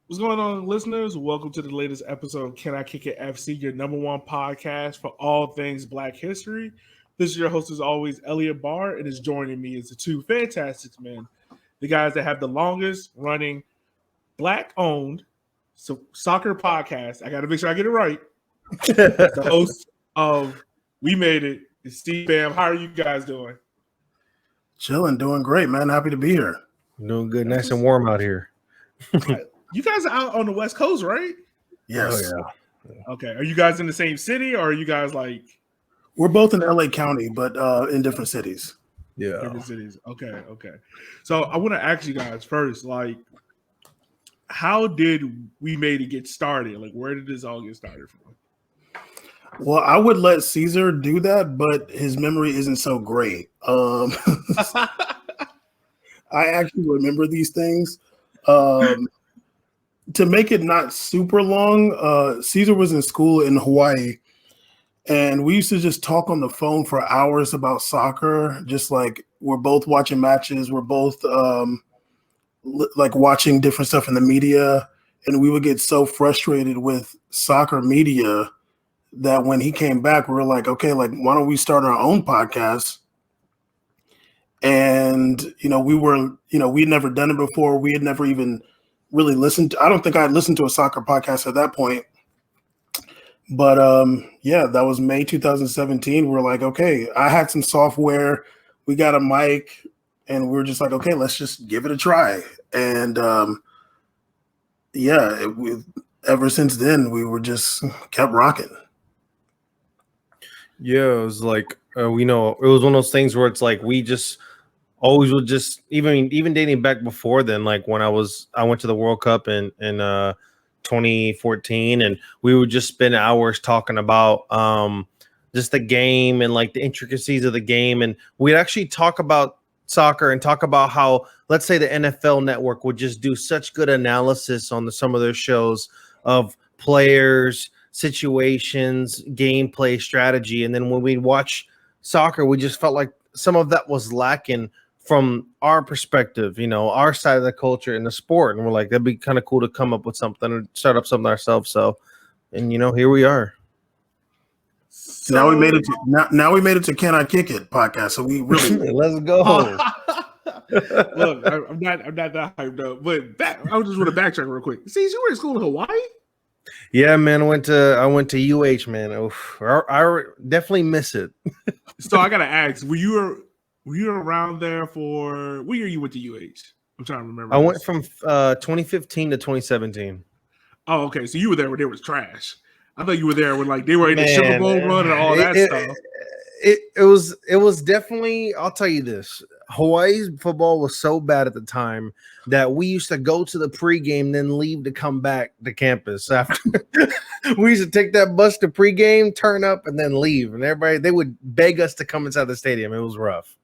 What's going on, listeners? Welcome to the latest episode of Can I Kick It FC, your number one podcast for all things Black history. This is your host, as always, Elliot Barr, and is joining me is the two fantastic men, the guys that have the longest running Black-owned soccer podcast. I got to make sure I get it right. The host of We Made It is Steve Bam. How are you guys doing? Chilling, doing great, man. Happy to be here. Doing good, nice and warm out here. You guys are out on the West Coast, right? Yes. Oh, yeah. Okay. Are you guys in the same city, or are you guys like? We're both in LA County, but in different cities. Yeah. Different cities. Okay. So I want to ask you guys first, like, how did We Made It get started? Like, where did this all get started from? Well, I would let Caesar do that, but his memory isn't so great. I actually remember these things. To make it not super long, Caesar was in school in Hawaii, and we used to just talk on the phone for hours about soccer. Just like we're both watching matches, we're both like watching different stuff in the media, and we would get so frustrated with soccer media that when he came back, we were like, okay, like why don't we start our own podcast? And we'd never done it before. We had never even really listened to, I don't think I had listened to a soccer podcast at that point. But that was May 2017. We're like, okay, I had some software, we got a mic, and we were just like, okay, let's just give it a try. And ever since then, we were just kept rocking. Yeah, it was like it was one of those things where it's like we just always would just even dating back before then, like when I went to the World Cup in 2014, and we would just spend hours talking about just the game and like the intricacies of the game, and we'd actually talk about soccer and talk about how, let's say, the NFL Network would just do such good analysis on some of their shows of players, situations, gameplay, strategy, and then when we watch soccer, we just felt like some of that was lacking from our perspective, our side of the culture in the sport. And we're like, that'd be kind of cool to come up with something or start up something ourselves. So, and here we are. So, now we made it to Can I Kick It podcast. So we really let's go. Look, I'm not that hyped up, but I just want to backtrack real quick. See, you were in school in Hawaii? Yeah, man. I went to UH, man. Oof, I definitely miss it. So I gotta ask, were you around there for what year you went to UH? I'm trying to remember. I went from 2015 to 2017. Oh, okay. So you were there when there was trash. I thought you were there when like they were in the Sugar Bowl run and all that stuff. It was definitely, I'll tell you this. Hawaii's football was so bad at the time that we used to go to the pregame, then leave to come back to campus after. We used to take that bus to pregame, turn up, and then leave. And they would beg us to come inside the stadium. It was rough.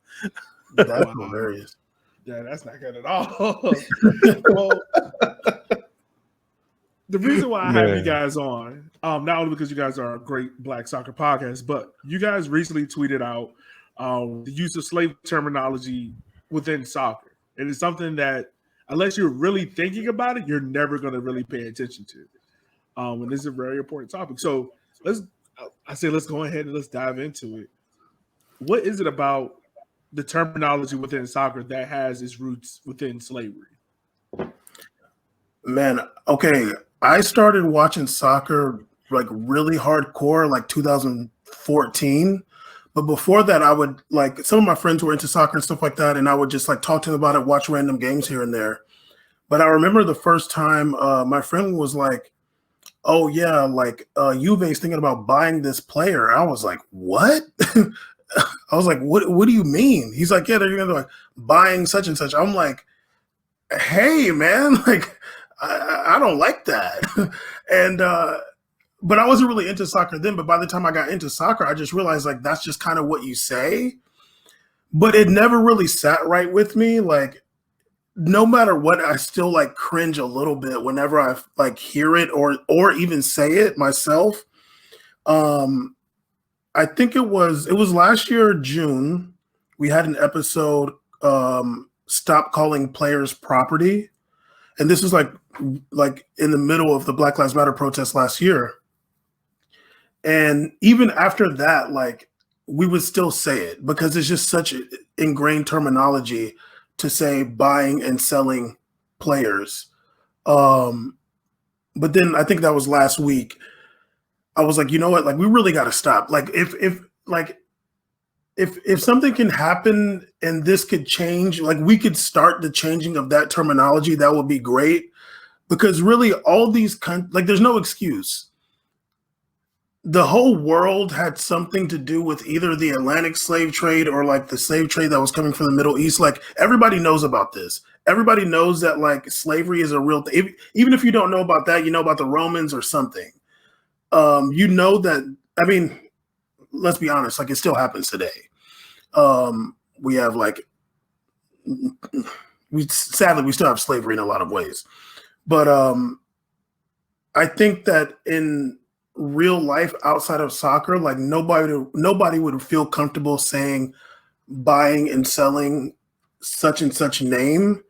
That's hilarious. Yeah, that's not good at all. Well, the reason why I have you guys on, not only because you guys are a great Black soccer podcast, but you guys recently tweeted out the use of slave terminology within soccer. And it's something that, unless you're really thinking about it, you're never going to really pay attention to. And this is a very important topic. So let's go ahead and let's dive into it. What is it about the terminology within soccer that has its roots within slavery? Man, okay. I started watching soccer like really hardcore, like 2014. But before that, I would like, some of my friends were into soccer and stuff like that, and I would just like talk to them about it, watch random games here and there. But I remember the first time my friend was like, "Oh yeah, like Juve's thinking about buying this player." I was like, "What?" I was like, "What do you mean?" He's like, "Yeah, they're like buying such and such." I'm like, "Hey man, like I don't like that." And but I wasn't really into soccer then. But by the time I got into soccer, I just realized like that's just kind of what you say. But it never really sat right with me. Like no matter what, I still like cringe a little bit whenever I like hear it or even say it myself. I think it was last year, June. We had an episode, Stop Calling Players Property. And this is like like in the middle of the Black Lives Matter protest last year. And even after that, like we would still say it because it's just such ingrained terminology to say buying and selling players. But then I think that was last week. I was like, you know what? Like we really got to stop. Like if something can happen and this could change, like we could start the changing of that terminology, that would be great. Because really, all these like there's no excuse. The whole world had something to do with either the Atlantic slave trade or like the slave trade that was coming from the Middle East. Like everybody knows about this. Everybody knows that like slavery is a real thing. Even if you don't know about that, you know about the Romans or something. You know that, I mean, let's be honest, like it still happens today. We have like, sadly, we still have slavery in a lot of ways. But I think that in real life outside of soccer, like nobody would feel comfortable saying buying and selling such and such name.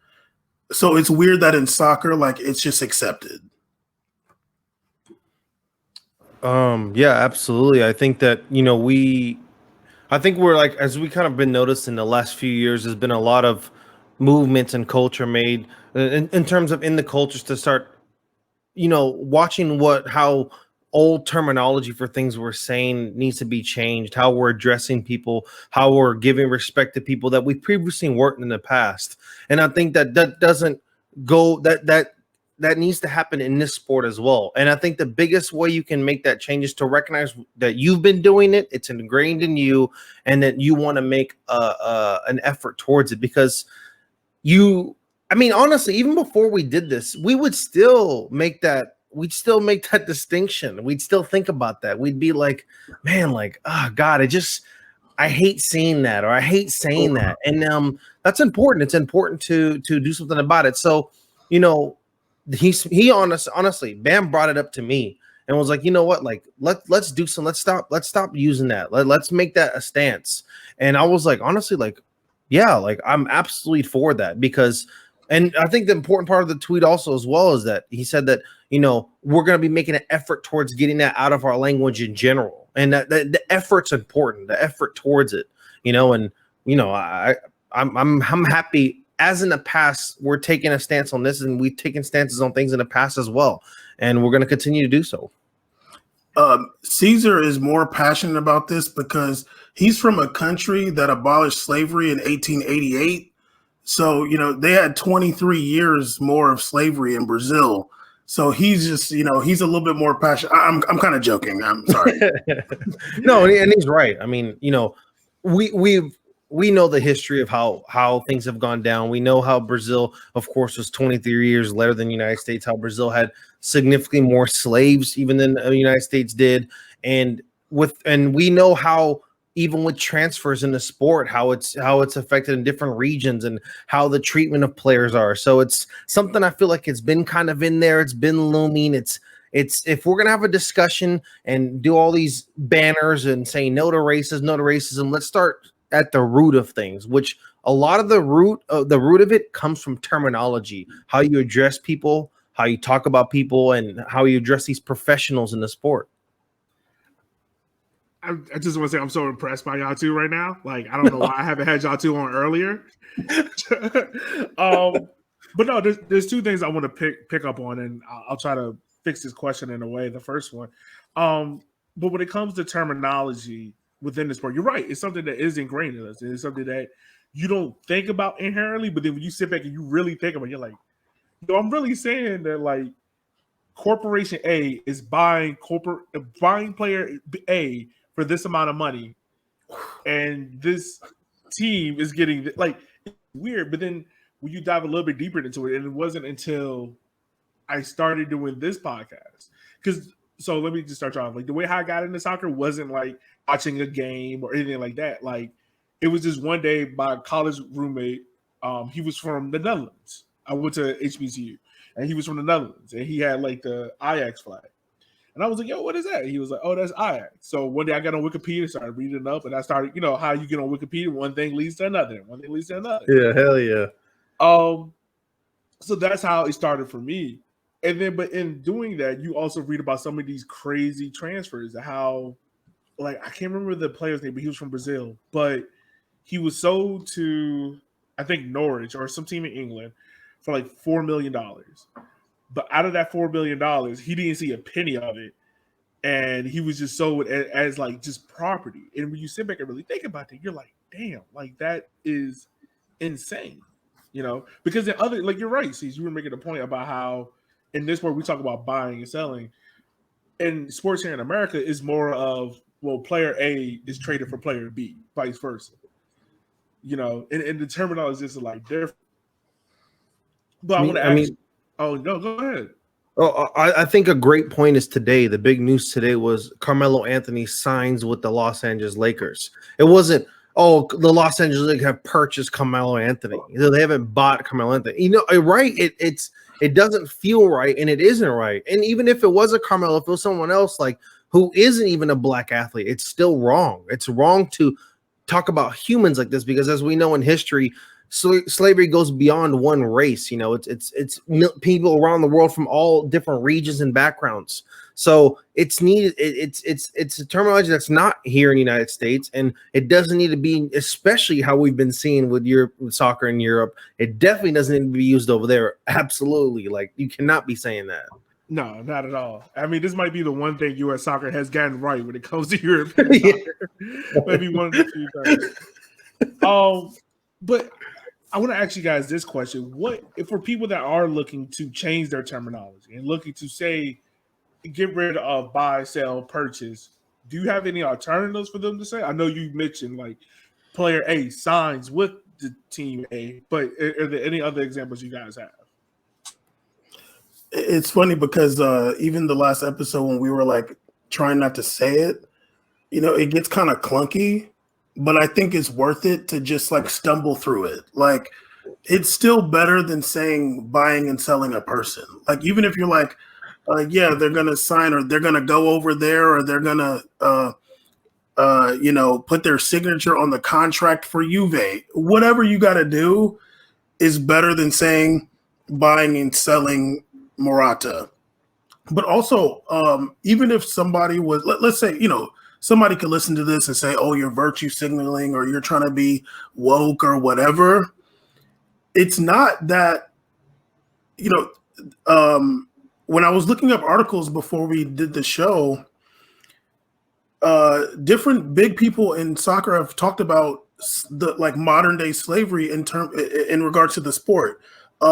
So it's weird that in soccer, like it's just accepted. Yeah, absolutely. I think that, I think we're like, as we kind of been noticing the last few years, there's been a lot of movements and culture made in terms of in the cultures to start, watching how old terminology for things we're saying needs to be changed, how we're addressing people, how we're giving respect to people that we previously weren't in the past. And I think that doesn't go, that needs to happen in this sport as well. And I think the biggest way you can make that change is to recognize that you've been doing it, it's ingrained in you, and that you want to make an effort towards it. Because honestly, even before we did this, we would still make that distinction. We'd still think about that. We'd be like, man, like, oh God, I hate seeing that, or I hate saying that. And that's important. It's important to do something about it. So, honestly, Bam brought it up to me and was like, you know what, like let's do some, let's stop using that. Let's make that a stance. And I was like, honestly, like, yeah, like I'm absolutely for that. Because, and I think the important part of the tweet also as well is that he said that, we're going to be making an effort towards getting that out of our language in general. And that the effort's important, the effort towards it, I'm happy. As in the past, we're taking a stance on this, and we've taken stances on things in the past as well. And we're going to continue to do so. Caesar is more passionate about this because he's from a country that abolished slavery in 1888. So, they had 23 years more of slavery in Brazil. So he's just, he's a little bit more passionate. I'm kind of joking. I'm sorry. No, and he's right. I mean, we know the history of how things have gone down. We know how Brazil, of course, was 23 years later than the United States, how Brazil had significantly more slaves even than the United States did. And we know how, even with transfers in the sport, how it's affected in different regions and how the treatment of players are. So it's something I feel like it's been kind of in there. It's been looming. It's if we're going to have a discussion and do all these banners and say no to racism, let's start at the root of things, which a lot of the root of it comes from terminology, how you address people, how you talk about people, and how you address these professionals in the sport. I just want to say I'm so impressed by y'all two right now. Like, I don't know why I haven't had y'all two on earlier. But no, there's two things I want to pick up on, and I'll try to fix this question in a way. The first one, but when it comes to terminology within the sport, you're right. It's something that is ingrained in us. It's something that you don't think about inherently, but then when you sit back and you really think about it, you're like, I'm really saying that, like, Corporation A is buying player A for this amount of money, and this team is getting, like, it's weird. But then when you dive a little bit deeper into it, and it wasn't until I started doing this podcast, so let me just start off. Like, the way how I got into soccer wasn't like watching a game or anything like that. Like, it was just one day, my college roommate, he was from the Netherlands. I went to HBCU, and he was from the Netherlands, and he had like the Ajax flag. And I was like, yo, what is that? He was like, oh, that's Ajax. So one day I got on Wikipedia, started reading it up, and I started, how you get on Wikipedia, one thing leads to another, one thing leads to another. Yeah, hell yeah. So that's how it started for me. And then, but in doing that, you also read about some of these crazy transfers. How, like, I can't remember the player's name, but he was from Brazil. But he was sold to, I think, Norwich or some team in England for like $4 million. But out of that $4 million, he didn't see a penny of it. And he was just sold as like just property. And when you sit back and really think about it, you're like, damn, like that is insane. You know, because the other, like, you're right, Cece, you were making a point about how in this world we talk about buying and selling. In sports here in America is more of, well, player A is traded for player B, vice versa. You know, and the terminology is like different. But I want to ask. Oh no, go ahead. Oh, I think a great point is today. The big news today was Carmelo Anthony signs with the Los Angeles Lakers. It wasn't, oh, the Los Angeles Lakers have purchased Carmelo Anthony. You know, they haven't bought Carmelo Anthony. You know, right? It doesn't feel right, and it isn't right. And even if it was a Carmelo, if it was someone else like who isn't even a black athlete, it's still wrong. It's wrong to talk about humans like this because, as we know in history, slavery goes beyond one race. You know, it's people around the world from all different regions and backgrounds. So it's needed. It's a terminology that's not here in the United States, and it doesn't need to be, especially how we've been seeing with soccer in Europe. It definitely doesn't need to be used over there. Absolutely, like you cannot be saying that. No, not at all. I mean, this might be the one thing U.S. soccer has gotten right when it comes to European soccer. Maybe one of the few times. But I want to ask you guys this question: what if for people that are looking to change their terminology and looking to say, get rid of buy, sell, purchase? Do you have any alternatives for them to say? I know you mentioned like player A signs with the team A, but are there any other examples you guys have? It's funny because even the last episode when we were like trying not to say it, you know, it gets kind of clunky, but I think it's worth it to just like stumble through it. Like it's still better than saying buying and selling a person. Like even if you're like, yeah, they're going to sign or they're going to go over there or they're going to, you know, put their signature on the contract for Juve. Whatever you got to do is better than saying buying and selling Morata. But also, even if somebody was, let's say, you know, somebody could listen to this and say, oh, you're virtue signaling or you're trying to be woke or whatever. It's not that, you know, when I was looking up articles before we did the show, different big people in soccer have talked about the like modern day slavery in regards to the sport.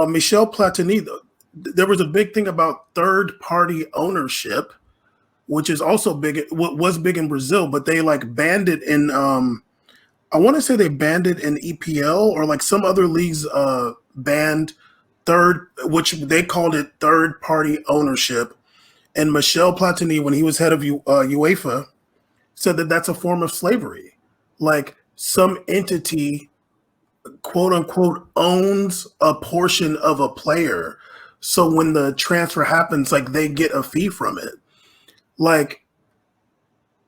Michel Platini, there was a big thing about third party ownership, which is also big. What was big in Brazil, but they like banned it in. I want to say they banned it in EPL or like some other leagues banned which they called it third party ownership. And Michel Platini, when he was head of UEFA, said that that's a form of slavery. Like some entity, quote unquote, owns a portion of a player. So when the transfer happens, like they get a fee from it. Like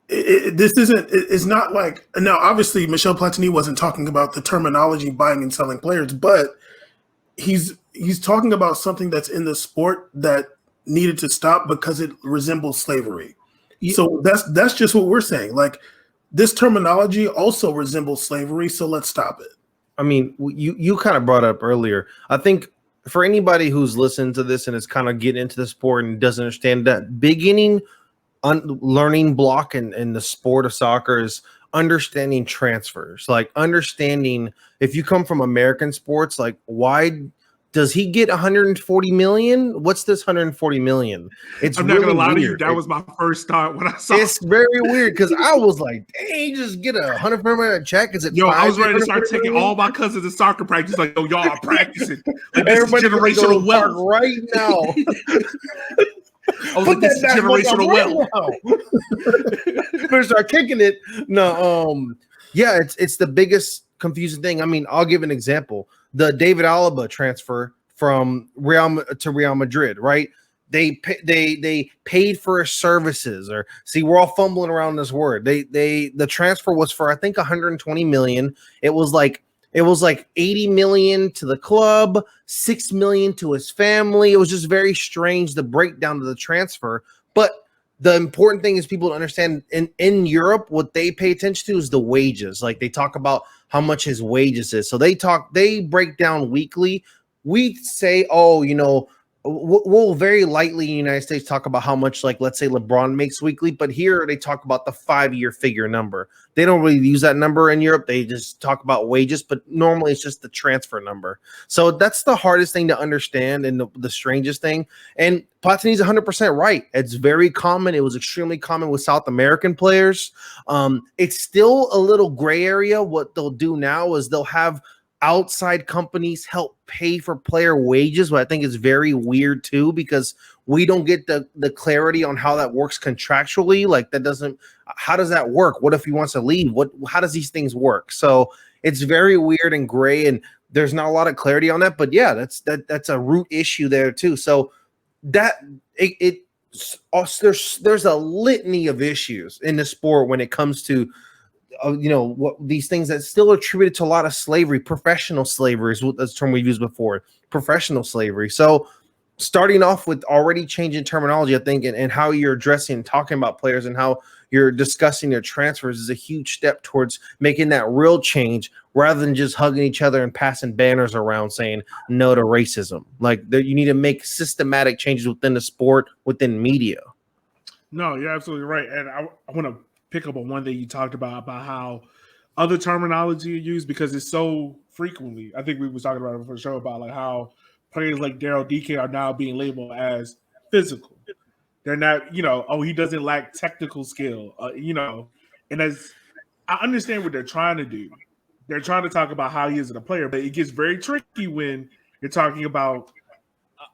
this isn't, it's not like, now obviously Michel Platini wasn't talking about the terminology buying and selling players, but he's talking about something that's in the sport that needed to stop because it resembles slavery. So that's just what we're saying. Like this terminology also resembles slavery, so let's stop it. I mean, you kind of brought up earlier. I think for anybody who's listened to this and is kind of getting into the sport and doesn't understand that beginning learning block in the sport of soccer is understanding transfers, like understanding if you come from American sports, like why does he get 140 million? What's this 140 million? It's I'm not really gonna lie weird. to you. That was my first thought when I saw it's very weird because I was like, dang, you just get a 100 million check. Is it? Yo, I was ready to start taking all my cousins to soccer practice. Like, yo, y'all are practicing. Like, this is generational wealth right now. I was like, this is generational wealth. Better start kicking it. No, yeah, it's the biggest confusing thing. I mean, I'll give an example. The David Alaba transfer from Real Madrid, right? They paid for his services, or see, we're all fumbling around this word. The transfer was for I think 120 million. It was It was like 80 million to the club, 6 million to his family. It was just very strange, the breakdown of the transfer. But the important thing is people to understand in Europe, what they pay attention to is the wages. Like they talk about how much his wages is. So they break down weekly. We say, oh, we'll very lightly in the United States talk about how much, like, let's say LeBron makes weekly, but here they talk about the 5-year figure number. They don't really use that number in Europe. They just talk about wages, but normally it's just the transfer number. So that's the hardest thing to understand and the strangest thing. And Platini's 100% right. It's very common. It was extremely common with South American players. It's still a little gray area. What they'll do now is they'll have outside companies help pay for player wages, but I think is very weird too, because we don't get the clarity on how that works contractually. Like how does that work? What if he wants to leave? How does these things work? So it's very weird and gray, and there's not a lot of clarity on that. But yeah, that's a root issue there too. So there's a litany of issues in the sport when it comes to what these things that still attributed to a lot of slavery. Professional slavery is what the term we've used before. Professional slavery. So starting off with already changing terminology, I think, and how you're addressing and talking about players and how you're discussing their transfers is a huge step towards making that real change, rather than just hugging each other and passing banners around saying no to racism. Like you need to make systematic changes within the sport, within media. No, you're absolutely right. And I want to pick up on one thing you talked about how other terminology you use, because it's so frequently. I think we was talking about it before the show about like how players like Daryl DK are now being labeled as physical. They're not, he doesn't lack technical skill, and as I understand what they're trying to do. They're trying to talk about how he is as a player, but it gets very tricky when you're talking about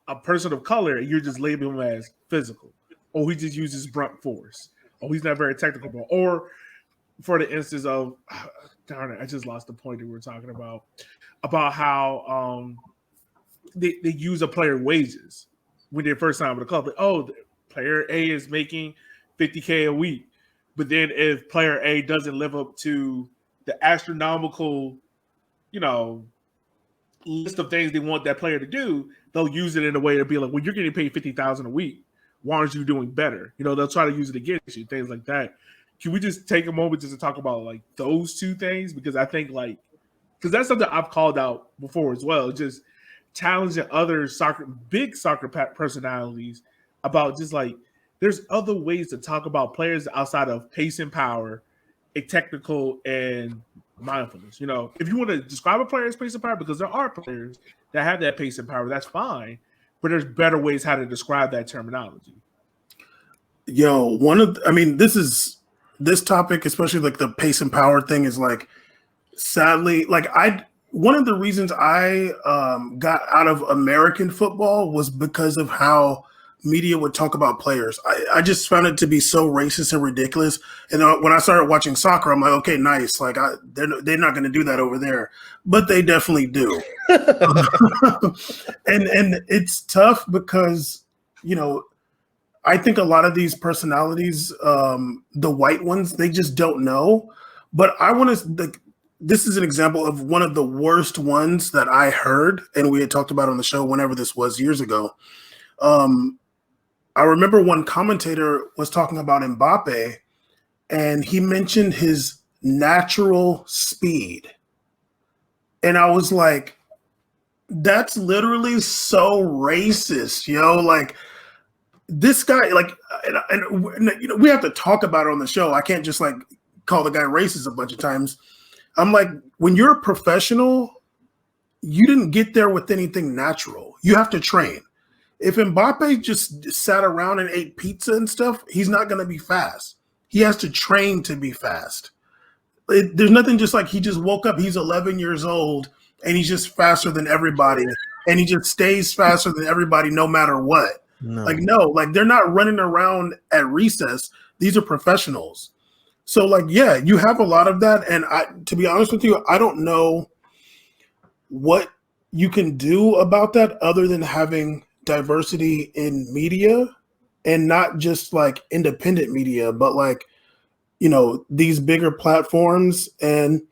a person of color and you're just labeling him as physical, or he just uses brunt force. Oh, he's not very technical. Or for the instance of, darn it, I just lost the point that we were talking about how they use a player wages when they first signed with the club. Like, oh, player A is making $50K a week. But then if player A doesn't live up to the astronomical, list of things they want that player to do, they'll use it in a way to be like, well, you're getting paid $50,000 a week. Why aren't you doing better? They'll try to use it against you, things like that. Can we just take a moment just to talk about like those two things? Because I think because that's something I've called out before as well, just challenging other big soccer personalities about just like, there's other ways to talk about players outside of pace and power, technical and mindfulness. If you want to describe a player as pace and power, because there are players that have that pace and power, that's fine. But there's better ways how to describe that terminology. Yo, this topic, especially like the pace and power thing, is like, sadly, like one of the reasons I got out of American football was because of how media would talk about players. I just found it to be so racist and ridiculous. And when I started watching soccer, I'm like, okay, nice. Like they're not going to do that over there, but they definitely do. and it's tough because, I think a lot of these personalities, the white ones, they just don't know. But I want to, this is an example of one of the worst ones that I heard, and we had talked about on the show whenever this was, years ago. I remember one commentator was talking about Mbappe, and he mentioned his natural speed. And I was like, that's literally so racist, Like, this guy, like, and we have to talk about it on the show. I can't just like call the guy racist a bunch of times. I'm like, when you're a professional, you didn't get there with anything natural. You have to train. If Mbappe just sat around and ate pizza and stuff, he's not going to be fast. He has to train to be fast. There's nothing just like he just woke up. He's 11 years old and he's just faster than everybody. And he just stays faster than everybody no matter what. No, they're not running around at recess. These are professionals. So like, yeah, you have a lot of that. And to be honest with you, I don't know what you can do about that other than having diversity in media, and not just like independent media, but like, these bigger platforms. And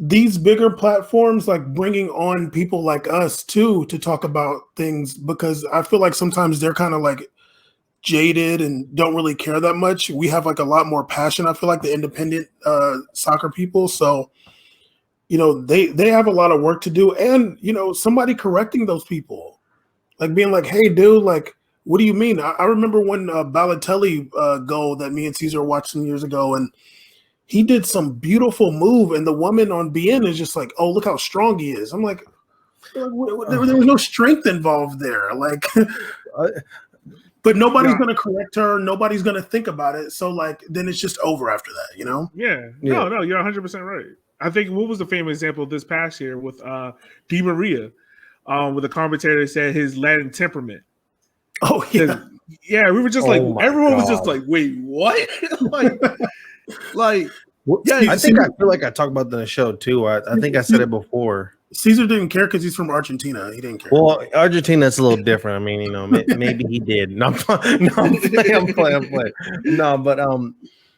these bigger platforms like bringing on people like us too to talk about things, because I feel like sometimes they're kind of like jaded and don't really care that much. We have like a lot more passion. I feel like the independent soccer people. So, they have a lot of work to do, and somebody correcting those people, like being like, "Hey, dude, like, what do you mean?" I remember when Balotelli goal that me and Caesar watched some years ago, and he did some beautiful move, and the woman on BN is just like, "Oh, look how strong he is." I'm like, there was no strength involved there. Like, but nobody's going to correct her. Nobody's going to think about it. So, like, then it's just over after that, Yeah. No, you're 100% right. I think what was the famous example this past year with Di Maria, with the commentator said his Latin temperament. Oh, yeah. Yeah, we were just everyone was just like, wait, what? Yeah, I feel like I talked about that in the show too. I think I said it before. Caesar didn't care because he's from Argentina. He didn't care. Well, Argentina's a little different. I mean, maybe he did. No, I'm playing. No, but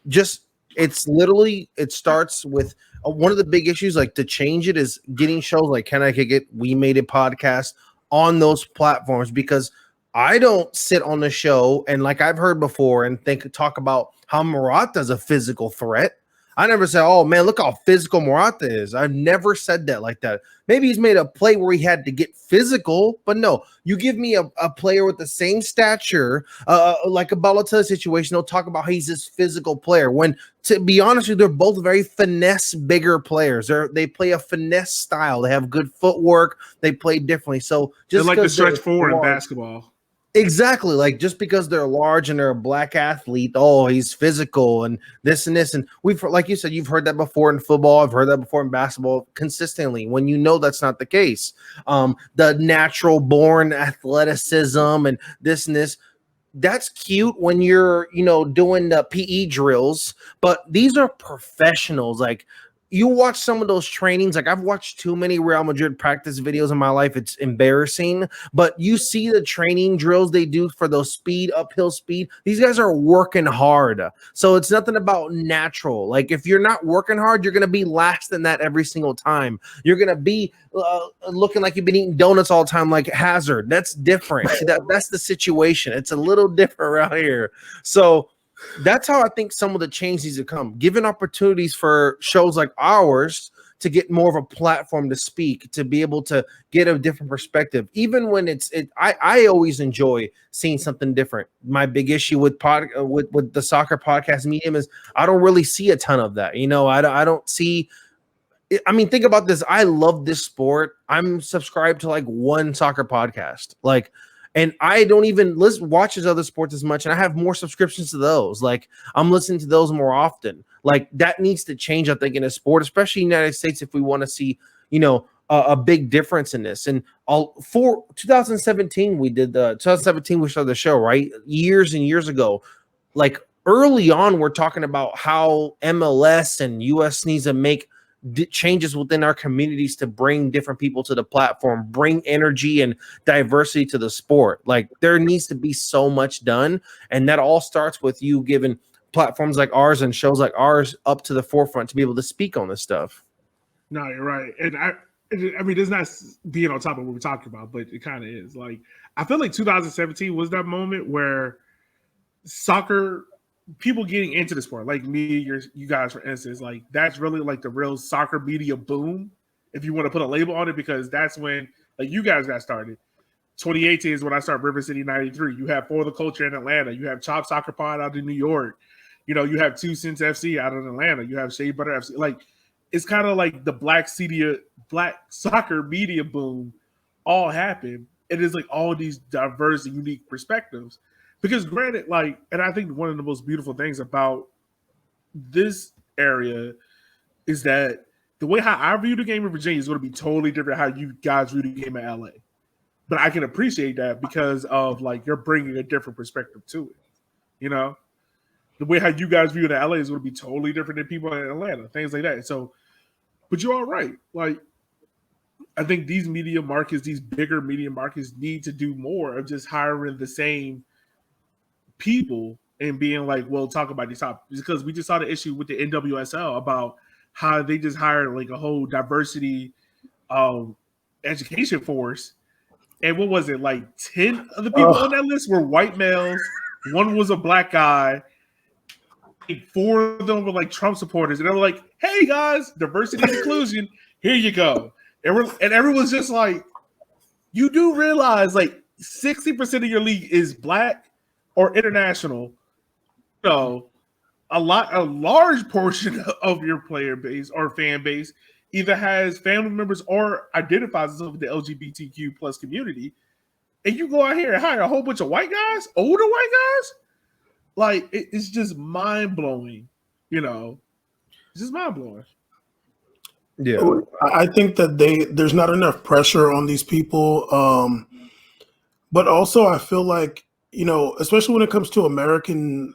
just it's literally it starts with one of the big issues. Like to change it is getting shows like Can I Kick It, We Made It podcast on those platforms, because I don't sit on the show and like I've heard before and talk about how Morata's a physical threat. I never said, "Oh man, look how physical Morata is." I've never said that like that. Maybe he's made a play where he had to get physical, but no, you give me a player with the same stature, like a Balotelli situation. They'll talk about how he's this physical player. When, to be honest with you, they're both very finesse, bigger players. They play a finesse style. They have good footwork. They play differently. So just they're like the stretch four in basketball. Exactly. Like just because they're large and they're a black athlete, oh, he's physical and this and this. And we've, like you said, you've heard that before in football. I've heard that before in basketball consistently when that's not the case. The natural born athleticism and this and this. That's cute when you're, doing the PE drills, but these are professionals. Like you watch some of those trainings. Like I've watched too many Real Madrid practice videos in my life. It's embarrassing, but you see the training drills they do for those uphill speed. These guys are working hard. So it's nothing about natural. Like if you're not working hard, you're going to be last in that every single time. You're going to be looking like you've been eating donuts all the time, like Hazard. That's different. See, that's the situation. It's a little different around here. So that's how I think some of the change needs to come. Given opportunities for shows like ours to get more of a platform to speak, to be able to get a different perspective, even when I always enjoy seeing something different. My big issue with the soccer podcast medium is I don't really see a ton of that. I don't see. I mean, think about this. I love this sport. I'm subscribed to like one soccer podcast, and I don't even watch his other sports as much. And I have more subscriptions to those. Like I'm listening to those more often. Like that needs to change, I think, in a sport, especially in the United States, if we want to see, a big difference in this. And for 2017, we started the show, right? Years and years ago. Like early on, we're talking about how MLS and US needs to make changes within our communities to bring different people to the platform, bring energy and diversity to the sport. Like there needs to be so much done. And that all starts with you giving platforms like ours and shows like ours up to the forefront to be able to speak on this stuff. No, you're right. And I mean, it's not being on top of what we're talking about, but it kind of is. Like, I feel like 2017 was that moment where soccer, people getting into the sport, like me, you guys, for instance, like that's really like the real soccer media boom, if you want to put a label on it, because that's when like you guys got started. 2018 is when I started River City 93. You have For the Culture in Atlanta. You have Chop Soccer Pod out in New York. You have 2 Cents FC out in Atlanta. You have Shea Butter FC. Like it's kind of like the black soccer media boom all happened. It is like all these diverse and unique perspectives. Because granted, like, and I think one of the most beautiful things about this area is that the way how I view the game in Virginia is going to be totally different how you guys view the game in LA. But I can appreciate that because of like you're bringing a different perspective to it. The way how you guys view it in LA is going to be totally different than people in Atlanta, things like that. So, but you're all right. Like, I think these media markets, these bigger media markets, need to do more of just hiring the same people and being like, well, talk about these topics, because we just saw the issue with the NWSL about how they just hired like a whole diversity education force. And what was it, like 10 of the people on that list were white males, one was a black guy, 4 of them were like Trump supporters, and they were like, hey guys, diversity and inclusion, here you go. And everyone's just like, you do realize like 60% of your league is black or international. So a large portion of your player base or fan base either has family members or identifies itself with the LGBTQ plus community. And you go out here and hire a whole bunch of white guys, older white guys. Like it's just mind blowing, It's just mind blowing. Yeah, I think that there's not enough pressure on these people, but also I feel like especially when it comes to American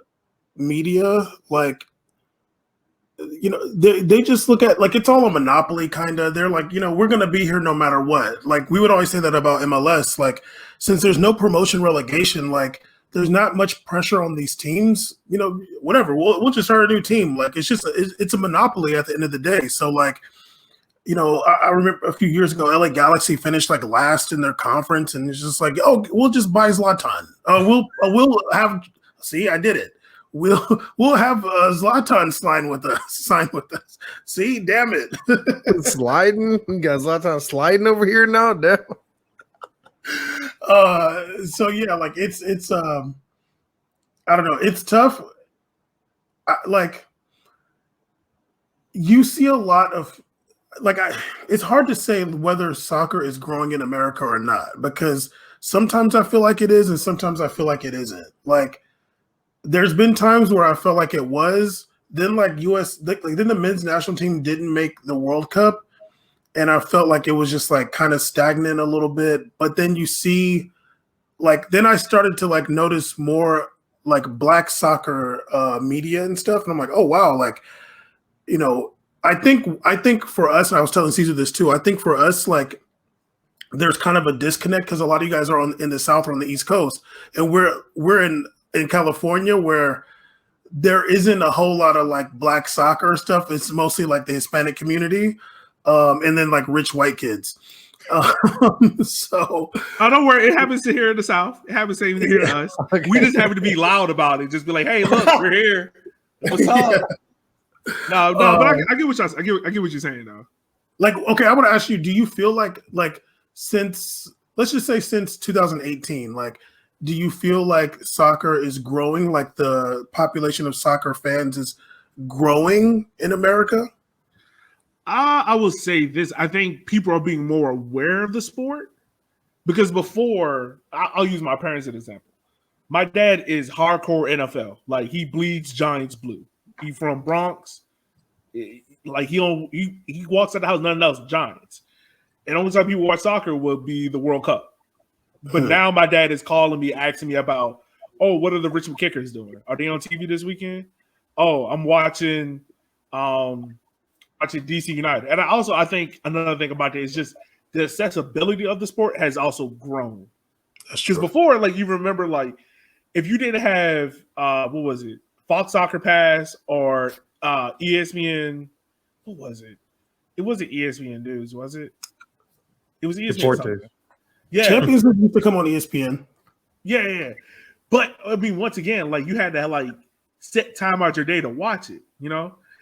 media, like they just look at like it's all a monopoly kind of. They're like, we're gonna be here no matter what. Like we would always say that about MLS. Like since there's no promotion relegation, like there's not much pressure on these teams. Whatever. We'll just start a new team. Like it's a monopoly at the end of the day. So like. I remember a few years ago, LA Galaxy finished like last in their conference, and it's just like, oh, we'll just buy Zlatan. We'll have. See, I did it. We'll have Zlatan sign with us. See, damn it, sliding. You got Zlatan sliding over here now. Damn. So yeah, like it's I don't know. It's tough. You see a lot of. It's hard to say whether soccer is growing in America or not, because sometimes I feel like it is and sometimes I feel like it isn't. Like there's been times where I felt like it was, then then the men's national team didn't make the World Cup and I felt like it was just like kind of stagnant a little bit. But then you see then I started to like notice more like black soccer media and stuff, and I'm like, oh wow, I think for us, and I was telling Caesar this too, I think for us, like, there's kind of a disconnect because a lot of you guys are in the South or on the East Coast, and we're in California where there isn't a whole lot of like black soccer stuff. It's mostly like the Hispanic community, and then like rich white kids. So I don't worry, it happens to here in the South. It happens to here to us. Okay. We just happen to be loud about it. Just be like, hey, look, we're here. What's up? Yeah. No, but I get what I get what you're saying though. Like, okay, I want to ask you: do you feel like since let's just say since 2018, like, do you feel like soccer is growing? Like the population of soccer fans is growing in America? I will say this: I think people are being more aware of the sport because before, I'll use my parents as an example. My dad is hardcore NFL; like he bleeds Giants blue. He from Bronx, like he walks out the house, nothing else, Giants. And the only time people watch soccer would be the World Cup. But now my dad is calling me, asking me about, oh, what are the Richmond Kickers doing? Are they on TV this weekend? Oh, I'm watching DC United. And I think another thing about that is just the accessibility of the sport has also grown. That's true. Because before, like you remember, like if you didn't have what was it? Fox Soccer Pass or ESPN. What was it? It wasn't ESPN News, was it? It was ESPN. Yeah, Champions League used to come on ESPN. Yeah. But I mean, once again, like you had to like set time out your day to watch it.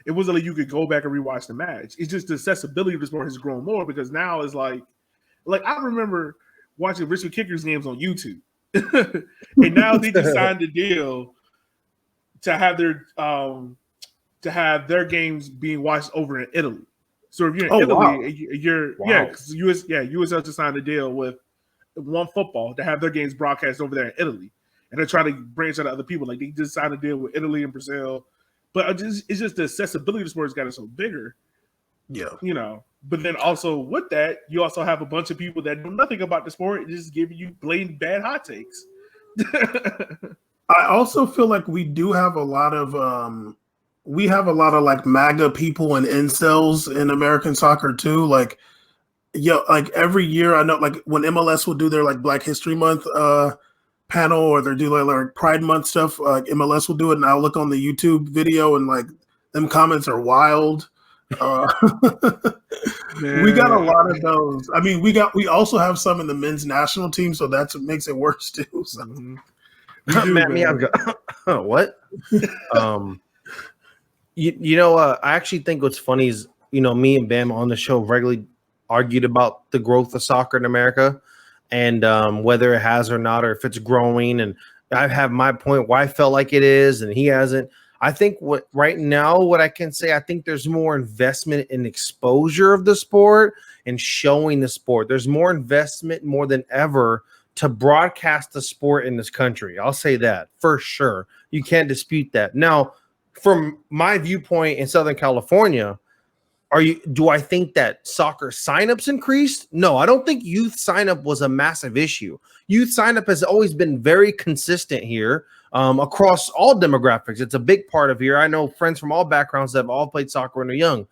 It wasn't like you could go back and rewatch the match. It's just the accessibility of the sport has grown more because now it's like I remember watching Richmond Kickers games on YouTube, and now they just signed a deal to have their games being watched over in Italy. So if you're in Italy, because USL just signed a deal with One Football to have their games broadcast over there in Italy, and they're trying to branch out to other people. Like they just signed a deal with Italy and Brazil, but it's just the accessibility of the sport has gotten so bigger. Yeah, But then also with that, you also have a bunch of people that know nothing about the sport, just giving you blatant bad hot takes. I also feel like we do have a lot of like MAGA people and incels in American soccer too. Like, like every year I know like when MLS will do their like Black History Month panel or they do like Pride Month stuff, like MLS will do it and I'll look on the YouTube video and like them comments are wild. Uh, we got a lot of those. I mean, we also have some in the men's national team, so that's what makes it worse too. So. What? I actually think what's funny is, me and Bam on the show regularly argued about the growth of soccer in America and whether it has or not, or if it's growing. And I have my point why I felt like it is, and he hasn't. I think what I can say, I think there's more investment in exposure of the sport and showing the sport. There's more investment more than ever to broadcast the sport in this country. I'll say that for sure. You can't dispute that. Now, from my viewpoint in Southern California, do I think that soccer signups increased? No, I don't think youth signup was a massive issue. Youth signup has always been very consistent here across all demographics. It's a big part of here. I know friends from all backgrounds that have all played soccer when they're young.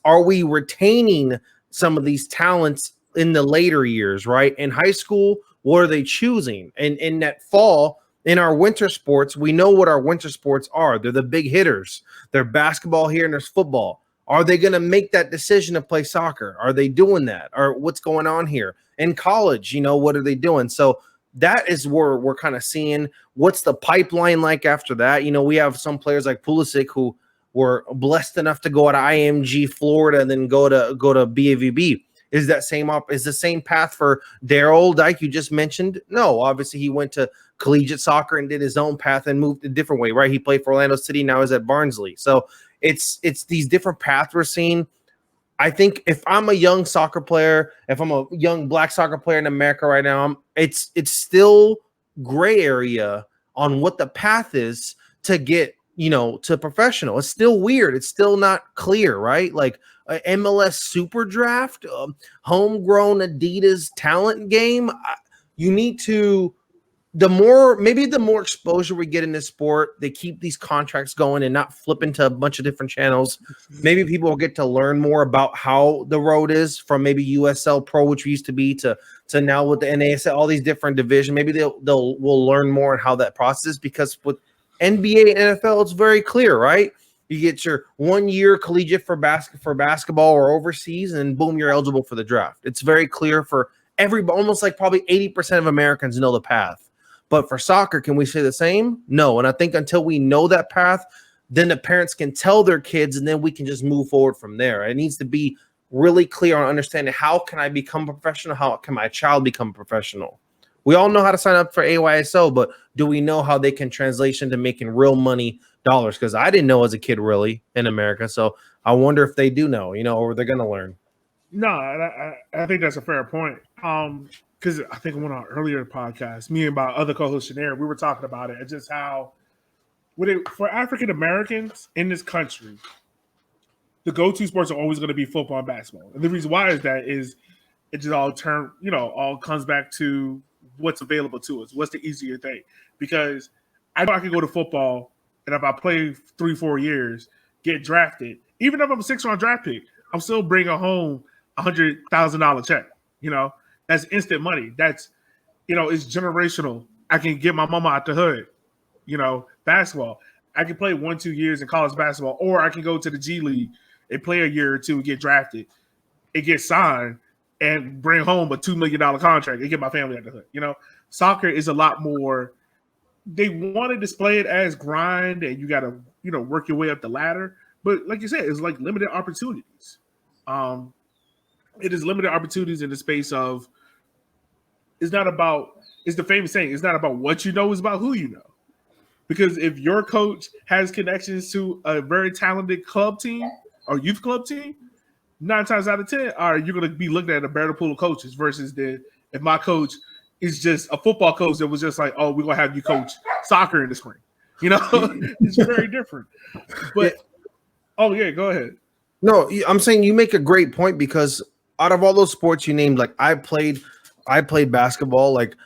Are we retaining some of these talents in the later years, right? In high school, what are they choosing? And in that fall, in our winter sports, we know what our winter sports are. They're the big hitters. They're basketball here and there's football. Are they going to make that decision to play soccer? Are they doing that? Or what's going on here? In college, what are they doing? So that is where we're kind of seeing what's the pipeline like after that. We have some players like Pulisic who were blessed enough to go to IMG Florida and then go to BAVB. Is the same path for Daryl Dyke you just mentioned? No, obviously he went to collegiate soccer and did his own path and moved a different way, right? He played for Orlando City, now he's at Barnsley. So it's these different paths we're seeing. I think if I'm a young soccer player, if I'm a young black soccer player in America right now, it's still gray area on what the path is to get, to professional. It's still weird. It's still not clear, right? Like MLS Super Draft, homegrown Adidas talent game. You need to, the more exposure we get in this sport, they keep these contracts going and not flip into a bunch of different channels. Maybe people will get to learn more about how the road is from maybe USL Pro, which we used to be, to now with the NASL, all these different divisions. Maybe we'll learn more on how that process is, because with NBA and NFL, it's very clear, right? You get your 1 year collegiate for basketball or overseas, and boom, you're eligible for the draft. It's very clear for everybody. Almost like probably 80% of Americans know the path. But for soccer, can we say the same? No. And I think until we know that path, then the parents can tell their kids, and then we can just move forward from there. It needs to be really clear on understanding, how can I become a professional? How can my child become a professional? We all know how to sign up for AYSO, but do we know how they can translation to making real money dollars? Because I didn't know as a kid really in America. So I wonder if they do know, or they're going to learn. No, I think that's a fair point. Because I think on our earlier podcast, me and my other co-host Shanair, we were talking about it, and just how for African Americans in this country, the go-to sports are always going to be football and basketball. And the reason why is that it just all comes back to what's available to us. What's the easier thing? Because I know I can go to football, and if I play 3-4 years, get drafted, even if I'm a 6th round draft pick, I'm still bringing home $100,000 check. That's instant money. That's, it's generational. I can get my mama out the hood. Basketball, I can play 1-2 years in college basketball, or I can go to the G League and play a year or two and get drafted and get signed and bring home a $2 million contract and get my family out the hood. Soccer is a lot more. They want to display it as grind, and you got to, work your way up the ladder. But like you said, it's like limited opportunities. It is limited opportunities in the space of, it's the famous saying, it's not about what you know, it's about who you know. Because if your coach has connections to a very talented club team or youth club team, 9 times out of 10, you're going to be looking at a better pool of coaches versus if my coach is just a football coach that was just like, oh, we're going to have you coach soccer in the spring. It's very different. But, oh, yeah, go ahead. No, I'm saying you make a great point, because out of all those sports you named, like I played basketball. Like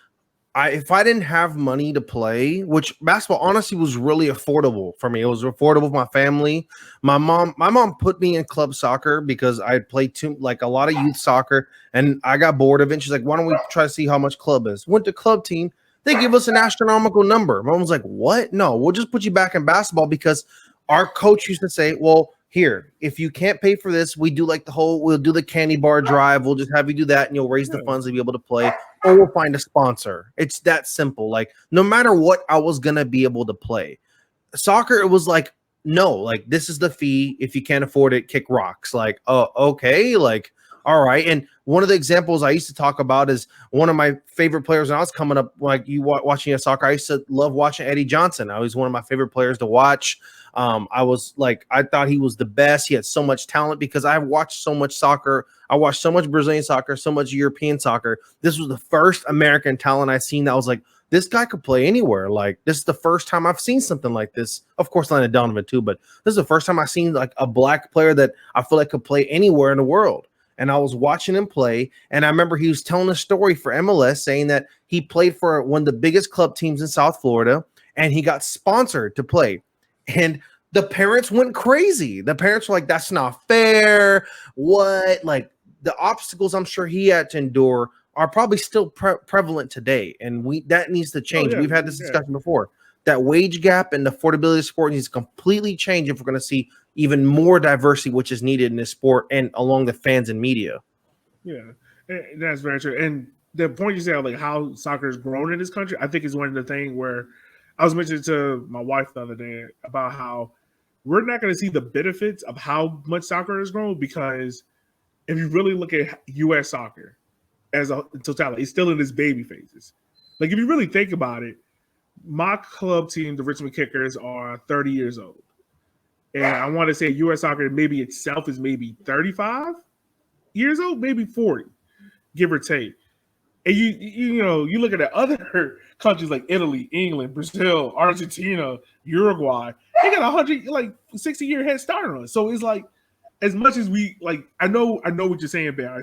if I didn't have money to play, which basketball honestly was really affordable for me. It was affordable with my family. My mom put me in club soccer because I had played a lot of youth soccer, and I got bored of it. She's like, why don't we try to see how much club is? Went to club team. They give us an astronomical number. Mom was like, what? No, we'll just put you back in basketball, because our coach used to say, well, here, if you can't pay for this, we'll do the candy bar drive. We'll just have you do that, and you'll raise the funds to be able to play, or we'll find a sponsor. It's that simple. Like, no matter what, I was gonna be able to play. Soccer, it was like, no, like, this is the fee. If you can't afford it, kick rocks. Like, oh, okay, like, all right. And one of the examples I used to talk about is one of my favorite players when I was coming up, like you watching a soccer. I used to love watching Eddie Johnson. I was one of my favorite players to watch. I thought he was the best. He had so much talent because I watched so much soccer. I watched so much Brazilian soccer, so much European soccer. This was the first American talent I seen that was like, this guy could play anywhere. Like, this is the first time I've seen something like this. Of course, Landon Donovan too, but this is the first time I've seen like a black player that I feel like could play anywhere in the world. And I was watching him play, and I remember he was telling a story for MLS saying that he played for one of the biggest club teams in South Florida, and he got sponsored to play. And the parents went crazy. The parents were like, that's not fair. What? Like, the obstacles I'm sure he had to endure are probably still prevalent today. And that needs to change. We've had this discussion before. That wage gap and the affordability of sport needs to completely change if we're going to see even more diversity, which is needed in this sport and along the fans and media. Yeah, that's very true. And the point you said, like how soccer has grown in this country, I think is one of the things where I was mentioning to my wife the other day about how we're not going to see the benefits of how much soccer has grown, because if you really look at U.S. soccer as a totality, it's still in its baby phases. Like, if you really think about it, my club team, the Richmond Kickers, are 30 years old. And I want to say U.S. soccer maybe itself is maybe 35 years old, maybe 40, give or take. And you look at the other countries like Italy, England, Brazil, Argentina, Uruguay, they got 60-year head start on us. So it's like, as much as we like, I know what you're saying, Bear.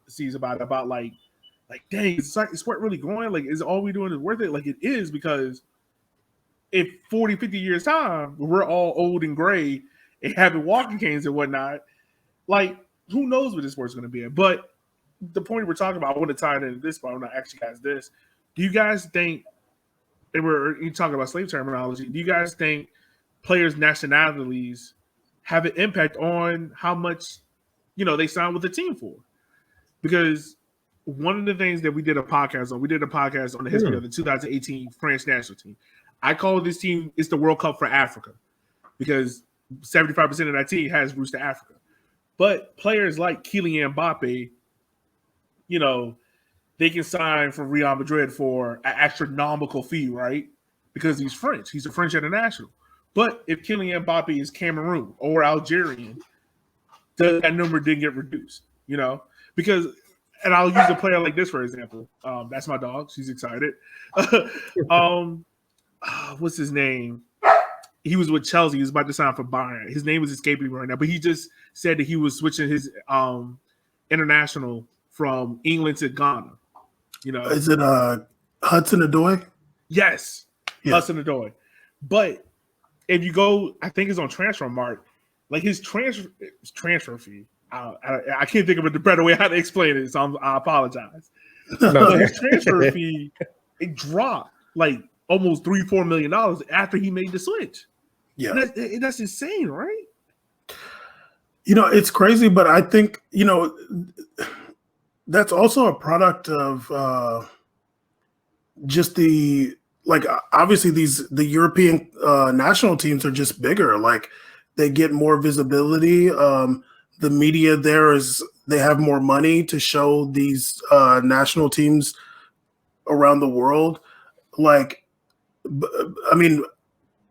Sees about like, dang, is sport really growing? Like, is all we doing is worth it? Like, it is, because if 40, 50 years time, we're all old and gray and having walking canes and whatnot, like, who knows what this sport's going to be? But the point we're talking about, I want to tie it into this part. I want to ask you guys this. Do you guys think, and you talking about slave terminology, do you guys think players' nationalities have an impact on how much, they sign with the team for? Because one of the things that we did a podcast on the history of the 2018 French national team. I call this team, it's the World Cup for Africa, because 75% of that team has roots to Africa. But players like Kylian Mbappe, they can sign for Real Madrid for an astronomical fee, right? Because he's French. He's a French international. But if Kylian Mbappe is Cameroon or Algerian, that number didn't get reduced, Because, and I'll use a player like this, for example. That's my dog. She's excited. What's his name? He was with Chelsea. He was about to sign for Bayern. His name is escaping me right now, but he just said that he was switching his international from England to Ghana. Is it Hudson-Odoi? Yes, Hudson-Odoi. But if you go, I think it's on Transfermarkt, like his transfer fee. I can't think of a better way how to explain it, so I apologize. But his transfer fee, it dropped like almost $3-4 million after he made the switch. Yeah, that's insane, right? It's crazy, but I think that's also a product of just obviously the European national teams are just bigger. Like, they get more visibility. The media they have more money to show these national teams around the world. Like, I mean,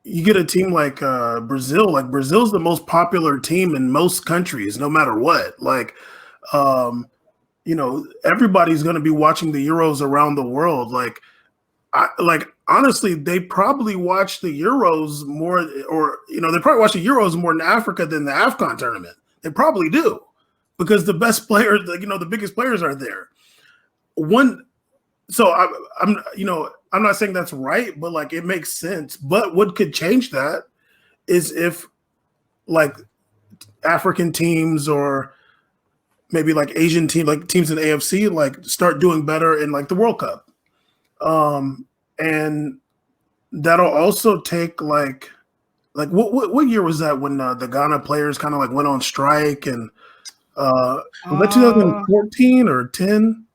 you get a team like Brazil. Like, Brazil's the most popular team in most countries, no matter what. Like, everybody's going to be watching the Euros around the world. Honestly, they probably watch the Euros more, or they probably watch the Euros more in Africa than the AFCON tournament. They probably do, because the best players, the biggest players are there. So I'm not saying that's right, but like, it makes sense. But what could change that is if like African teams or maybe like Asian teams, like teams in the AFC, like start doing better in like the World Cup. And that'll also take like Like what year was that when the Ghana players kind of like went on strike and was that 2014 or 10?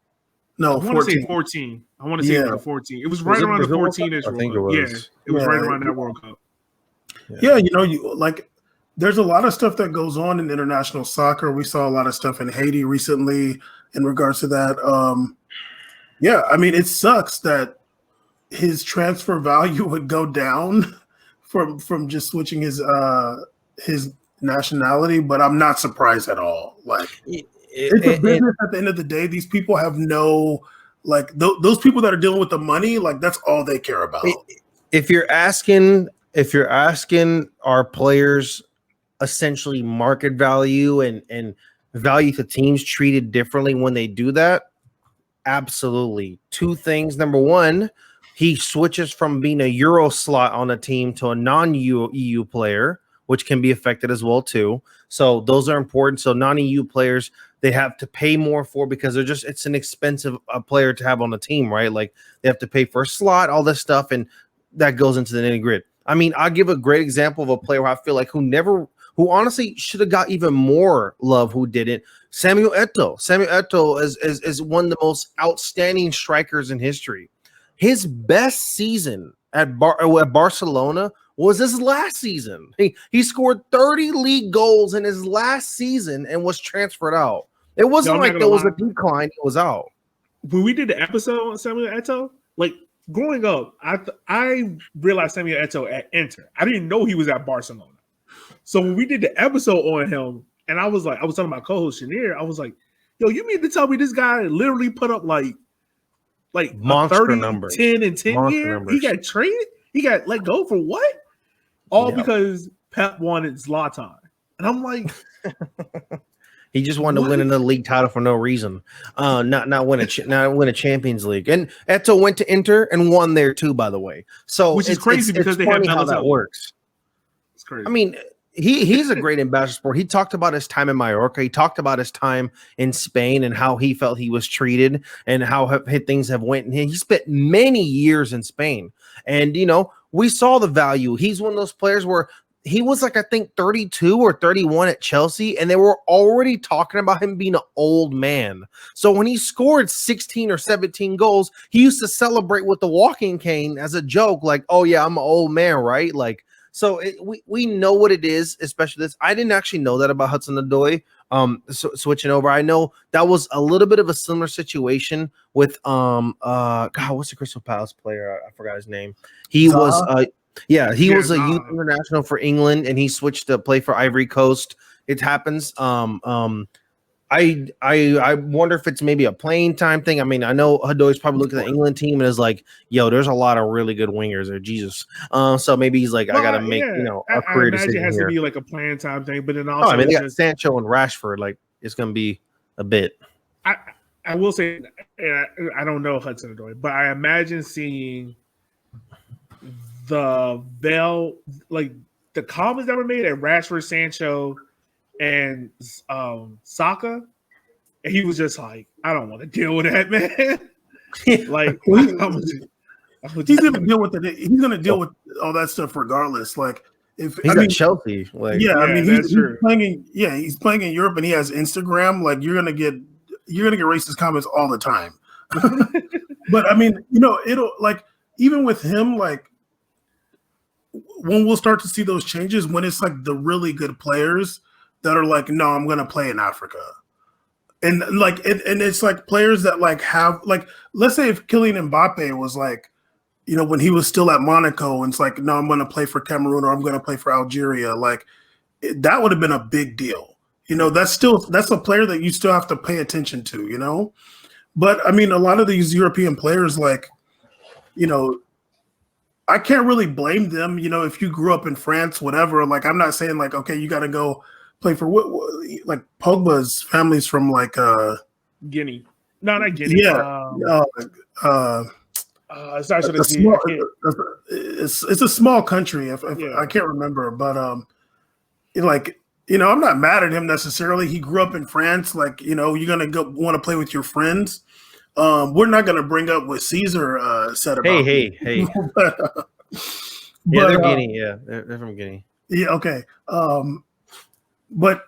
No, I want to say 14. I want to say it was 14. It was right around the 14-ish World Cup. It was. Yeah, it was right around that World Cup. Yeah, you like there's a lot of stuff that goes on in international soccer. We saw a lot of stuff in Haiti recently in regards to that. Yeah, I mean, it sucks that his transfer value would go down from just switching his nationality, but I'm not surprised at all. Like it's a business at the end of the day. These people have no like those people that are dealing with the money, like that's all they care about. If you're asking our players essentially market value and value to teams treated differently when they do that, absolutely. Two things. Number one, he switches from being a Euro slot on a team to a non-EU player, which can be affected as well too. So those are important. So non-EU players, they have to pay more for because it's an expensive player to have on the team, right? Like they have to pay for a slot, all this stuff, and that goes into the nitty-gritty. I mean, I'll give a great example of a player I feel like who honestly should have got even more love who didn't. Samuel Eto'o. Samuel Eto'o is one of the most outstanding strikers in history. His best season at Barcelona was his last season. He scored 30 league goals in his last season and was transferred out. It wasn't like there was a decline. He was out. When we did the episode on Samuel Eto'o, like growing up, I realized Samuel Eto'o at Inter. I didn't know he was at Barcelona. So when we did the episode on him, and I was telling my co-host Shanir, I was like, yo, you mean to tell me this guy literally put up like monster 30, numbers. 10 and 10 monster year? Numbers. He got traded? He got let go for what? All because Pep wanted Zlatan. And I'm like, he just wanted to win another league title for no reason. Not win a Champions League. And Eto'o went to Inter and won there too, by the way. So which is crazy because they have how that works. It's crazy. I mean, he's a great ambassador sport. He talked about his time in Mallorca. He talked about his time in Spain and how he felt he was treated and how things have went. And he spent many years in Spain. And, we saw the value. He's one of those players where he was like, I think 32 or 31 at Chelsea, and they were already talking about him being an old man. So when he scored 16 or 17 goals, he used to celebrate with the walking cane as a joke, like, oh yeah, I'm an old man, right? Like, so we know what it is, especially this. I didn't actually know that about Hudson-Odoi. Switching over, I know that was a little bit of a similar situation with God, what's the Crystal Palace player? I forgot his name. He was was a youth international for England, and he switched to play for Ivory Coast. It happens. I wonder if it's maybe a playing time thing. I mean, I know Hadoi's probably looking at the England team and is like, yo, there's a lot of really good wingers there. Jesus. So maybe he's like, I got to make, a career decision. It has here. to be like a playing time thing. But then also, I mean, they got Sancho and Rashford. Like, it's going to be a bit. I will say, I don't know Hudson-Odoi, but I imagine seeing the comments that were made at Rashford, Sancho, and Saka, and he was just like, I don't want to deal with that, man. Like, he's gonna deal with it. He's gonna deal with all that stuff regardless. Like, if he's at Chelsea, like, I mean, he's playing. Yeah, he's playing in Europe, and he has Instagram. Like, you're gonna get racist comments all the time. But I mean, it'll like even with him, like when we'll start to see those changes when it's like the really good players that are like, no, I'm gonna play in Africa, and like, and it's like players that like have like, let's say if Kylian Mbappe was like, when he was still at Monaco, and it's like, no, I'm gonna play for Cameroon or I'm gonna play for Algeria, like that would have been a big deal. That's a player that you still have to pay attention to. But I mean, a lot of these European players, like, I can't really blame them. If you grew up in France, whatever. Like, I'm not saying like, okay, you got to go play for like Pogba's family's from like Guinea. No, not Guinea. Yeah. It's actually it's a small country. I can't remember, but I'm not mad at him necessarily. He grew up in France. Like, you're gonna want to play with your friends. We're not gonna bring up what Caesar said about. Hey. but, they're Guinea. Yeah, they're from Guinea. Yeah, okay. But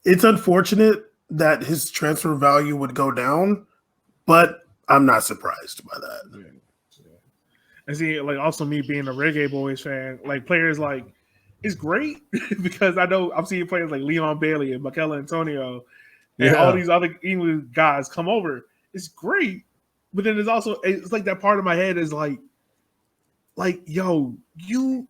it's unfortunate that his transfer value would go down, but I'm not surprised by that. Yeah. And see, like also me being a Reggae Boys fan, like players like it's great because I know I'm seeing players like Leon Bailey and Mikel Antonio and all these other England guys come over. It's great, but then there's also it's like that part of my head is like yo, you.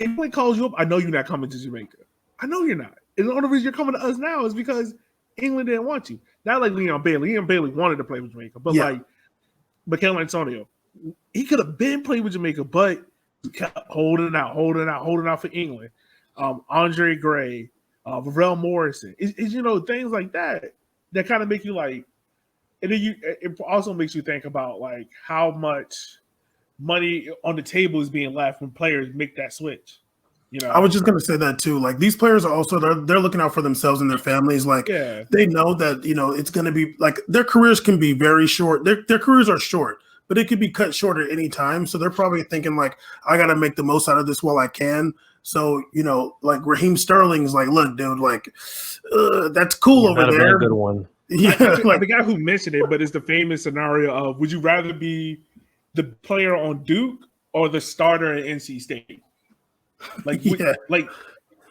If England calls you up, I know you're not coming to Jamaica. I know you're not. And the only reason you're coming to us now is because England didn't want you. Not like Leon Bailey. Leon Bailey wanted to play with Jamaica, but like Mikel Antonio, he could have been playing with Jamaica, but he kept holding out for England. Andre Gray, Varel Morrison. It's things like that kind of make you like, and then it also makes you think about like how much money on the table is being left when players make that switch. I was just going to say that too. Like these players are also they're looking out for themselves and their families. Like they know that it's going to be like their careers can be very short. Their careers are short, but it could be cut short at any time. So they're probably thinking like, I got to make the most out of this while I can. So like Raheem Sterling's like, look, dude, like that's cool over there. A good one. Yeah, like the guy who mentioned it, but it's the famous scenario of would you rather be the player on Duke or the starter at NC State? Like, like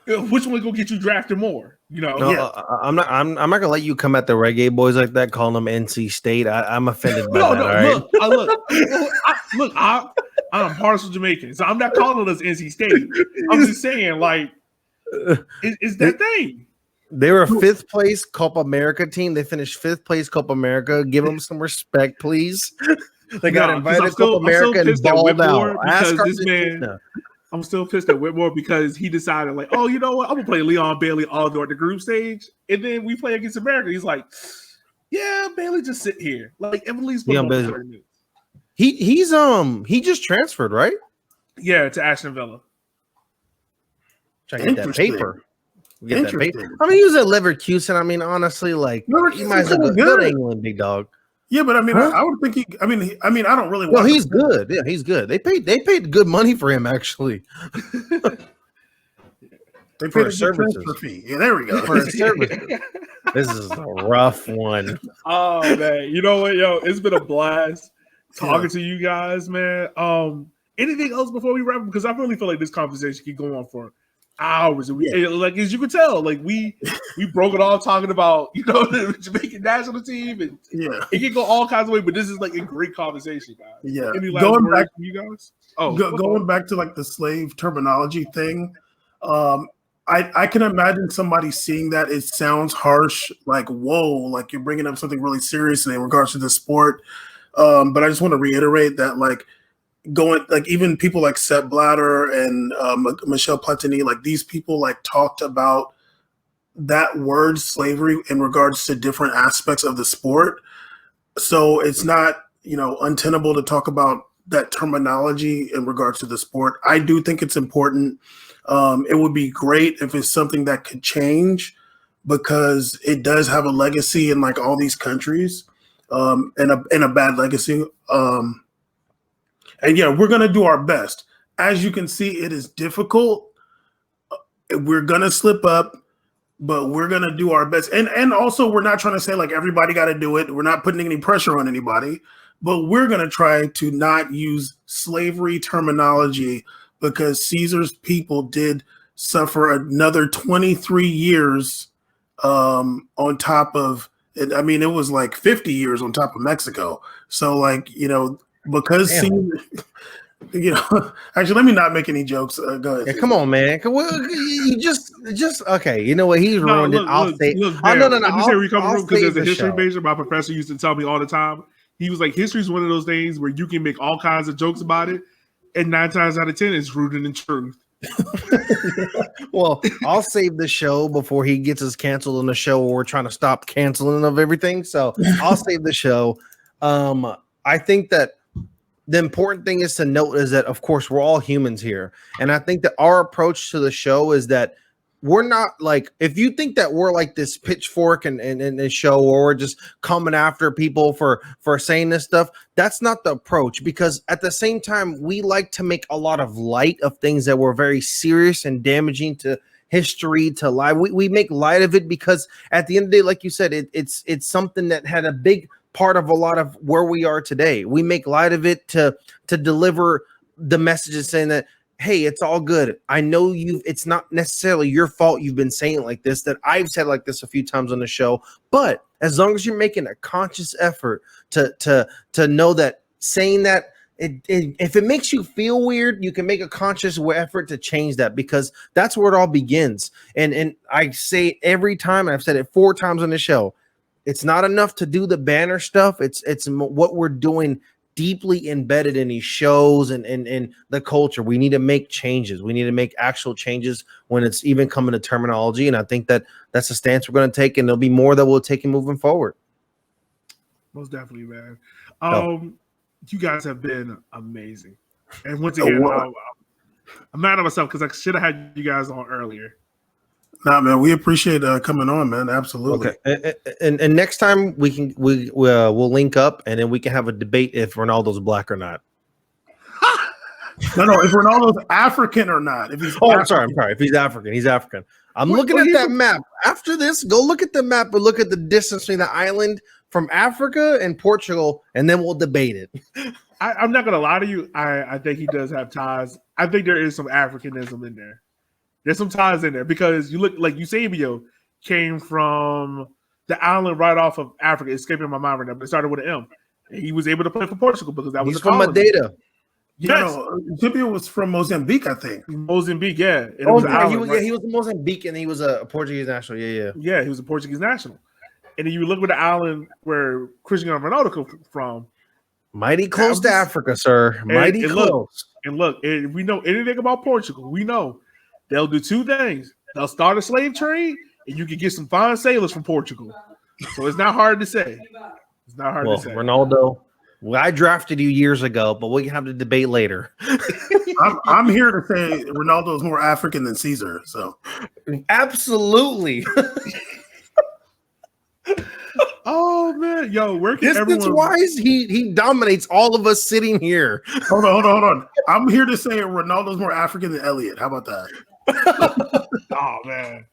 which one gonna get you drafted more? I'm not gonna let you come at the Reggae Boys like that, calling them NC State. I'm offended by that. I'm partial Jamaican, so I'm not calling us NC State. I'm just saying, like, it's that thing. They were a 5th place Copa America team. They finished 5th place Copa America. Give them some respect, please. They got invited to Copa America and balled out. I'm still pissed at Whitmore because he decided, like, oh, you know what? I'm gonna play Leon Bailey all during the group stage, and then we play against America. He's like, yeah, Bailey, just sit here. Like, Emily's put Bailey. 30 minutes. He just transferred, right? Yeah, to Aston Villa. Try to get that paper. Get that paper. I mean, he was at Leverkusen. I mean, honestly, like he might as well go to England, big dog. Yeah, but I mean, I would think he. I mean, I don't really. Well, he's good. Yeah, he's good. They paid good money for him, actually. They paid a transfer fee. Yeah, there we go. For a service. This is a rough one. Oh man, you know what, yo? It's been a blast talking to you guys, man. Anything else before we wrap up? Because I really feel like this conversation can go on for hours. And like as you can tell, like we broke it all talking about the Jamaican national team, and it can go all kinds of ways. But this is like a great conversation, guys. Yeah, any last words back from you guys? Going back to like the slave terminology thing. I can imagine somebody seeing that. It sounds harsh, like whoa, like you're bringing up something really serious in regards to the sport. But I just want to reiterate that, like, even people like Sepp Blatter and Michel Platini, like these people like talked about that word slavery in regards to different aspects of the sport. So it's not, untenable to talk about that terminology in regards to the sport. I do think it's important. It would be great if it's something that could change, because it does have a legacy in like all these countries, and a bad legacy. And yeah, we're going to do our best. As you can see, it is difficult. We're going to slip up, but we're going to do our best. And also, we're not trying to say like everybody got to do it. We're not putting any pressure on anybody, but we're going to try to not use slavery terminology, because Caesar's people did suffer another 23 years on top of it. I mean, it was like 50 years on top of Mexico. So like, because Caesar, actually, let me not make any jokes. Go ahead. Yeah, come on, man. You just okay. You know what? He's ruined it. I'll say. No. This here we come from, because as a history major, my professor used to tell me all the time. He was like, history is one of those things where you can make all kinds of jokes about it, and 9 times out of 10, it's rooted in truth. Well, I'll save the show before he gets us canceled on the show, or we're trying to stop canceling of everything. So I'll save the show. I think that the important thing is to note is that, of course, we're all humans here. And I think that our approach to the show is that we're not like, if you think that we're like this pitchfork and show, or we're just coming after people for saying this stuff, that's not the approach. Because at the same time, we like to make a lot of light of things that were very serious and damaging to history, to life. We make light of it because at the end of the day, like you said, it's something that had a big part of a lot of where we are today. We make light of it to deliver the messages saying that, hey, it's all good. I know it's not necessarily your fault you've been saying it like this, that I've said like this a few times on the show, but as long as you're making a conscious effort to know that saying that, if it makes you feel weird, you can make a conscious effort to change that, because that's where it all begins. And I say every time, and I've said it 4 times on the show, it's not enough to do the banner stuff. It's what we're doing deeply embedded in these shows and the culture. We need to make changes. We need to make actual changes when it's even coming to terminology. And I think that that's the stance we're going to take, and there'll be more that we'll take in moving forward. Most definitely, man. You guys have been amazing. And once again, I'm mad at myself because I should have had you guys on earlier. Nah, man, we appreciate coming on, man. Absolutely. Okay. And next time we'll link up, and then we can have a debate if Ronaldo's black or not. No, if Ronaldo's African or not. If he's I'm sorry. If he's African, he's African. I'm looking at that map. After this, go look at the map and look at the distance between the island from Africa and Portugal, and then we'll debate it. I'm not gonna lie to you. I think he does have ties. I think there is some Africanism in there. There's some ties in there because you look like Eusebio came from the island right off of Africa. It's escaping my mind right now, but it started with an M. And he was able to play for Portugal because that was He's from Madeira. Yes. Eusebio was from Mozambique, I think. Mozambique, yeah. And he was a Mozambique, and he was a Portuguese national. Yeah, he was a Portuguese national. And then you look at the island where Cristiano Ronaldo come from. Mighty close to Africa, sir. Mighty close. Look, if we know anything about Portugal, we know they'll do 2 things. They'll start a slave trade, and you can get some fine sailors from Portugal. So it's not hard to say. It's not hard to say. Ronaldo, I drafted you years ago, but we can have the debate later. I'm here to say Ronaldo is more African than Caesar. So absolutely. Oh man, yo, where can distance-wise, he dominates all of us sitting here. Hold on. I'm here to say Ronaldo's more African than Elliot. How about that? Oh man.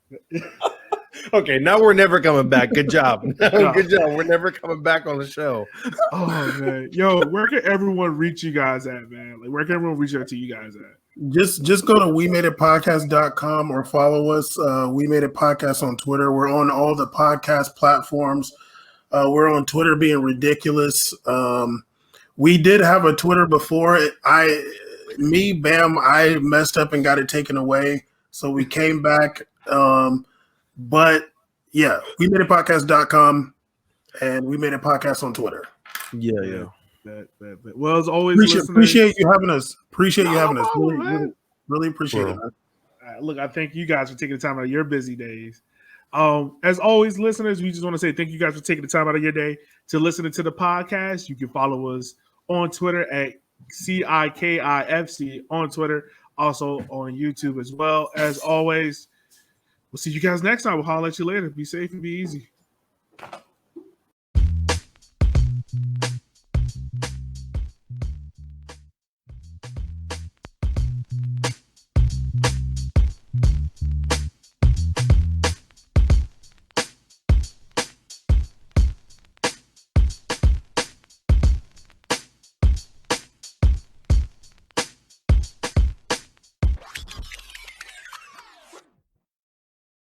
Okay, now we're never coming back. Good job. Good job. We're never coming back on the show. Oh man, yo, where can everyone reach you guys at, man? Like, where can everyone reach out to you guys at? Just go to WeMadeItPodcast.com or follow us. We Made It Podcast on Twitter. We're on all the podcast platforms. We're on Twitter being ridiculous. We did have a Twitter before. I messed up and got it taken away. So we came back. But yeah, we made it podcast.com and we made a podcast on Twitter. Yeah. Well, as always, appreciate you having us. Really appreciate it. Look, I thank you guys for taking the time out of your busy days. As always, listeners, we just want to say thank you guys for taking the time out of your day to listen to the podcast. You can follow us on Twitter at CIKIFC on Twitter, also on YouTube as well. As always, we'll see you guys next time. We'll holler at you later. Be safe and be easy.